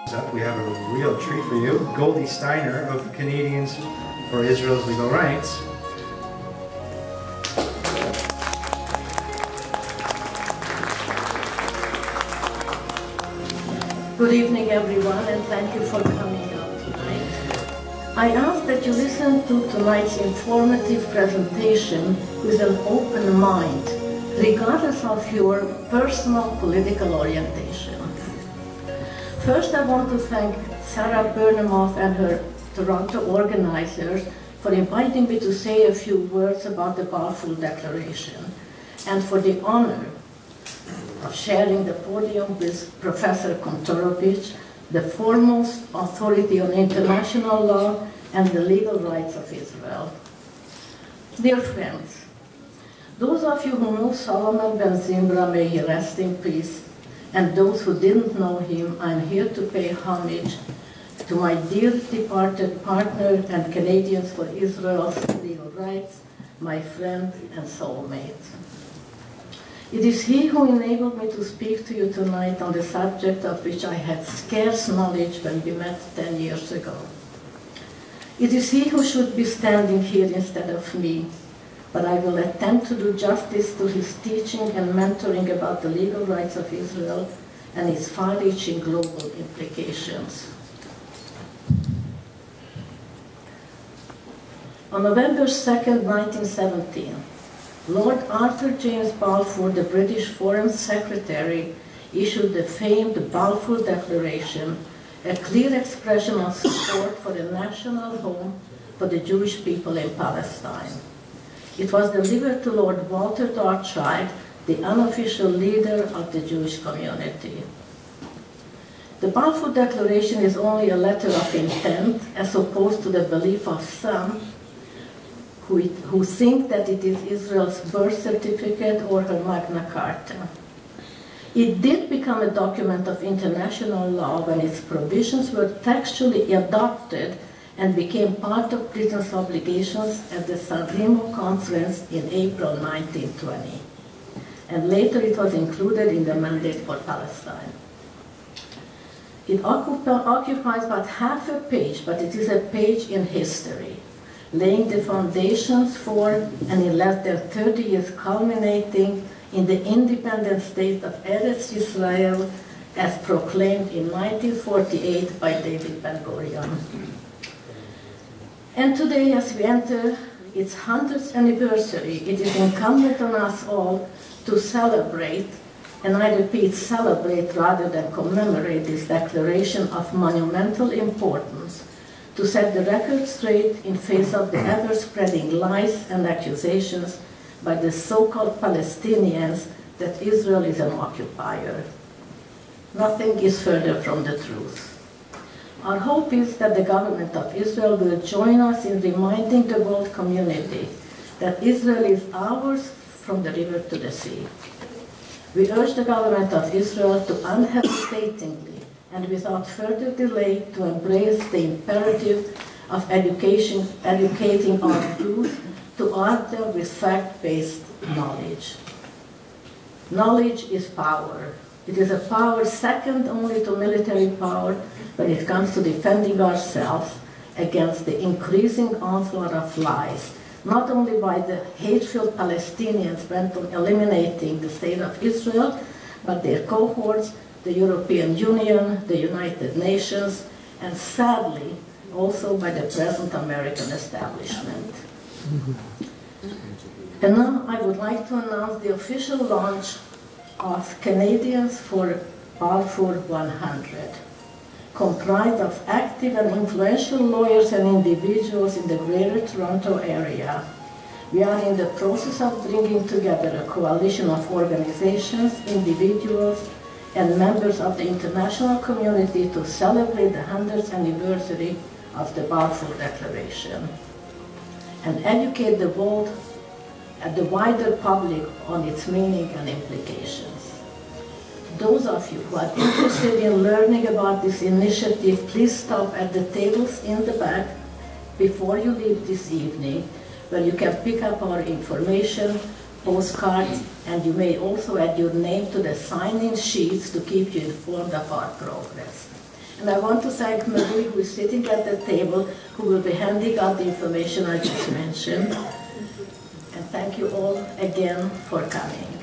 We have a real treat for you. Goldie Steiner of Canadians for Israel's Legal Rights. Good evening, everyone, and thank you for coming out tonight. I ask that you listen to tonight's informative presentation with an open mind, regardless of your personal political orientation. First, I want to thank Sarah Burnemoff and her Toronto organizers for inviting me to say a few words about the Balfour Declaration, and for the honor of sharing the podium with Professor Kontorovich, the foremost authority on international law and the legal rights of Israel. Dear friends, those of you who know Solomon Ben Zimbra, may he rest in peace, and those who didn't know him, I'm here to pay homage to my dear departed partner and Canadians for Israel's Legal Rights, my friend and soulmate. It is he who enabled me to speak to you tonight on the subject of which I had scarce knowledge when we met 10 years ago. It is he who should be standing here instead of me, but I will attempt to do justice to his teaching and mentoring about the legal rights of Israel and its far-reaching global implications. On November 2nd, 1917, Lord Arthur James Balfour, the British Foreign Secretary, issued the famed Balfour Declaration, a clear expression of support for a national home for the Jewish people in Palestine. It was delivered to Lord Walter Dartchild, the unofficial leader of the Jewish community. The Balfour Declaration is only a letter of intent, as opposed to the belief of some who think that it is Israel's birth certificate or her Magna Carta. It did become a document of international law when its provisions were textually adopted and became part of Britain's obligations at the San Remo Conference in April 1920. And later it was included in the Mandate for Palestine. It occupies about half a page, but it is a page in history, laying the foundations for, and in less than 30 years culminating in the independent state of Eretz Israel as proclaimed in 1948 by David Ben-Gurion. And today, as we enter its 100th anniversary, it is incumbent on us all to celebrate, and I repeat, celebrate rather than commemorate this declaration of monumental importance, to set the record straight in face of the ever-spreading lies and accusations by the so-called Palestinians that Israel is an occupier. Nothing is further from the truth. Our hope is that the government of Israel will join us in reminding the world community that Israel is ours from the river to the sea. We urge the government of Israel to unhesitatingly and without further delay to embrace the imperative of educating our youth to arm them with fact-based knowledge. Knowledge is power. It is a power second only to military power when it comes to defending ourselves against the increasing onslaught of lies, not only by the hateful Palestinians bent on eliminating the state of Israel, but their cohorts, the European Union, the United Nations, and sadly, also by the present American establishment. And now I would like to announce the official launch of Canadians for Balfour 100, comprised of active and influential lawyers and individuals in the Greater Toronto area. We are in the process of bringing together a coalition of organizations, individuals, and members of the international community to celebrate the 100th anniversary of the Balfour Declaration and educate the world and the wider public on its meaning and implications. Those of you who are interested in learning about this initiative, please stop at the tables in the back before you leave this evening, where you can pick up our information, postcards, and you may also add your name to the sign-in sheets to keep you informed of our progress. And I want to thank Marie, who is sitting at the table, who will be handing out the information I just mentioned. And thank you all again for coming.